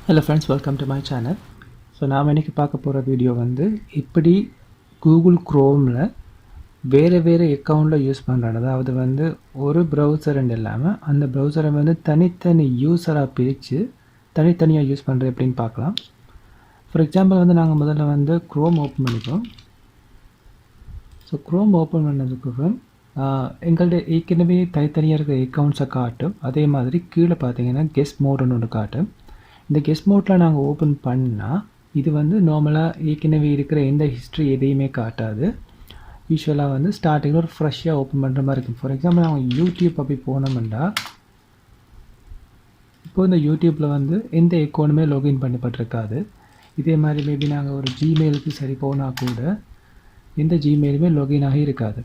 Hello friends, welcome to my channel. So நான் இன்னைக்கு பார்க்க போகிற வீடியோ வந்து இப்படி கூகுள் குரோமில் வேறு அக்கௌண்ட்டில் யூஸ் பண்ணுறது. அதாவது வந்து ஒரு ப்ரௌசர்ன்னு இல்லாமல் அந்த ப்ரௌசரை வந்து தனித்தனி யூஸராக பிரித்து தனித்தனியாக யூஸ் பண்ணுறது எப்படின்னு பார்க்கலாம். ஃபார் எக்ஸாம்பிள் வந்து நாங்கள் முதல்ல வந்து க்ரோம் ஓப்பன் பண்ணிப்போம். ஸோ க்ரோம் ஓப்பன் பண்ணதுக்கப்புறம் எங்கள்கிட்ட ஏற்கனவே தனித்தனியாக இருக்கிற அக்கௌண்ட்ஸை காட்டும். அதே மாதிரி கீழே பார்த்தீங்கன்னா கெஸ்ட் மோடுன்னு ஒன்று காட்டும். இந்த கெஸ்ட் மோட்டில் நாங்கள் ஓப்பன் பண்ணால் இது வந்து நார்மலாக ஏற்கனவே இருக்கிற எந்த ஹிஸ்ட்ரி எதையுமே காட்டாது. யூஸ்வலாக வந்து ஸ்டார்டிங்கில் ஒரு ஃப்ரெஷ்ஷாக ஓப்பன் பண்ணுற மாதிரி இருக்கும். ஃபார் எக்ஸாம்பிள் நாங்கள் யூடியூப் அப்படி போனோம்னா இப்போ இந்த யூடியூப்பில் வந்து எந்த அக்கௌண்ட்டுமே லாகின் பண்ணப்பட்டிருக்காது. இதே மாதிரி மேபி நாங்கள் ஒரு ஜிமெயிலுக்கு சரி போனால் கூட எந்த ஜிமெயிலுமே லாகின் ஆகி இருக்காது.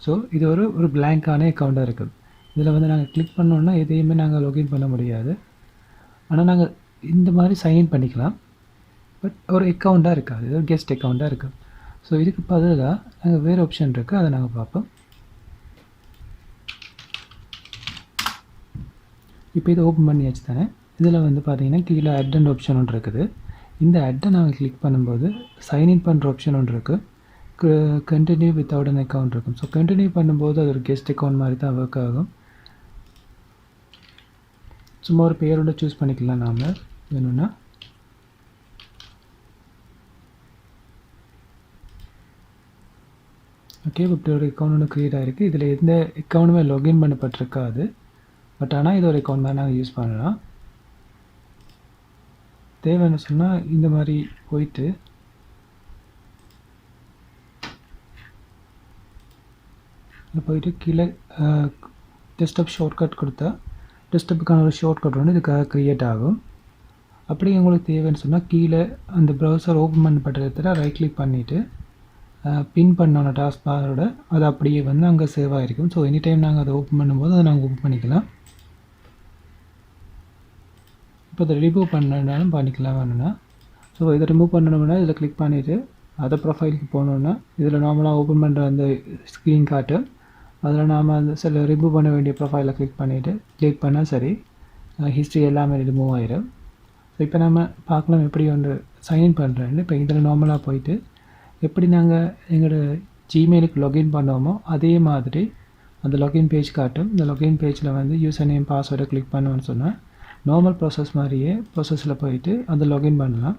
ஸோ இது ஒரு பிளாங்கான அக்கௌண்ட்டாக இருக்குது. இதில் வந்து நாங்கள் கிளிக் பண்ணோன்னா எதையுமே நாங்கள் லாகின் பண்ண முடியாது. ஆனால் நாங்கள் இந்த மாதிரி சைன்இன் பண்ணிக்கலாம். பட் ஒரு அக்கௌண்ட்டாக இருக்காது, ஒரு கெஸ்ட் அக்கௌண்ட்டாக இருக்குது. ஸோ இதுக்கு பதிலாக நாங்கள் வேறு ஆப்ஷன் இருக்குது, அதை நாங்கள் பார்ப்போம். இப்போ இதை ஓப்பன் பண்ணியாச்சு தானே. இதில் வந்து பார்த்தீங்கன்னா கீழே அட் அண்ட் ஆப்ஷன் ஒன்று இருக்குது. இந்த அட்டை நாங்கள் கிளிக் பண்ணும்போது சைன்இன் பண்ணுற ஆப்ஷன் ஒன்று இருக்குது. கண்டினியூ வித்தவுட் அன் அக்கௌண்ட் இருக்கும். ஸோ கண்டினியூ பண்ணும்போது அது ஒரு கெஸ்ட் அக்கௌண்ட் மாதிரி தான் ஒர்க் ஆகும். சும்மா ஒரு பேரோட சூஸ் பண்ணிக்கலாம் நாம் வேணும்னா. ஓகே, இப்படி ஒரு அக்கௌண்ட் ஒன்று க்ரியேட் ஆகிருக்கு. இதில் எந்த அக்கௌண்ட்டுமே லாகின் பண்ணப்பட்டிருக்காது. பட் ஆனால் இது ஒரு அக்கௌண்ட் மாதிரி நாங்கள் யூஸ் பண்ணலாம். தேவைன்னு சொன்னால் இந்த மாதிரி போயிட்டு கீழே டெஸ்க்டாப் ஷார்ட்கட் கொடுத்தா டெஸ்க்டாப்புக்கான ஒரு ஷார்ட்கட் வந்து இதுக்காக க்ரியேட் ஆகும். அப்படி உங்களுக்கு தேவைன்னு சொன்னால் கீழே அந்த ப்ரௌசர் ஓப்பன் பண்ணப்பட்ட இடத்துல ரைட் கிளிக் பண்ணிவிட்டு பின் பண்ணோட டாஸ்க் பாரோட அது அப்படியே வந்து அங்கே சேவ் ஆகிருக்கும். ஸோ எனி டைம் நாங்கள் அதை ஓப்பன் பண்ணும்போது அதை நாங்கள் ஓப்பன் பண்ணிக்கலாம். இப்போ அதை ரிமூவ் பண்ணனாலும் பண்ணிக்கலாம் வேணும்னா. ஸோ இதை ரிமூவ் பண்ணணும்னா இதில் கிளிக் பண்ணிவிட்டு அதை ப்ரொஃபைலுக்கு போனோன்னா இதில் நார்மலாக ஓப்பன் பண்ணுற அந்த ஸ்க்ரீன் காட்டு. அதில் நாம் அந்த சில ரிமூவ் பண்ண வேண்டிய ப்ரொஃபைலை கிளிக் பண்ணால் சரி ஹிஸ்ட்ரி எல்லாமே ரிமூவ் ஆகிடும். ஸோ இப்போ நம்ம பார்க்கலாம் எப்படி ஒன்று சைன்இன் பண்ணுறேன்னு. இப்போ இதில் நார்மலாக போயிட்டு எப்படி நாங்கள் எங்களோட ஜிமெயிலுக்கு லாகின் பண்ணோமோ அதே மாதிரி அந்த லாகின் பேஜ் காட்டும். இந்த லாகின் பேஜில் வந்து யூசர் நேம் பாஸ்வேர்டை கிளிக் பண்ணோன்னு சொன்னால் நார்மல் ப்ராசஸ் மாதிரியே ப்ராசஸில் போயிட்டு அந்த லாகின் பண்ணலாம்.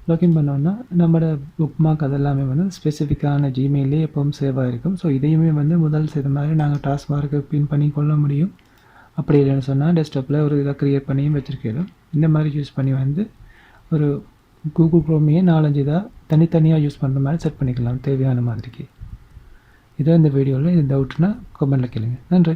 லாகின் பண்ணோன்னா நம்மளோட புக் மார்க் அதெல்லாமே வந்து ஸ்பெசிஃபிக்கான ஜிமெயிலே எப்பவும் சேவ் ஆகிருக்கும். ஸோ இதையுமே வந்து முதல் செய்த மாதிரி நாங்கள் டாஸ்க் மார்க்கு பின் பண்ணி கொள்ள முடியும். அப்படி இல்லைன்னு சொன்னால் டெஸ்க்டாப்பில் ஒரு இதை க்ரியேட் பண்ணியும் வச்சுருக்கோம். இந்த மாதிரி யூஸ் பண்ணி வந்து ஒரு கூகுள் க்ரோமையே 4-5 இதாக தனித்தனியாக யூஸ் பண்ணுற மாதிரி செட் பண்ணிக்கலாம் தேவையான மாதிரிக்கு. இதான் இந்த வீடியோவில் இது டவுட்னா கமெண்ட்டில் கேளுங்க. நன்றி.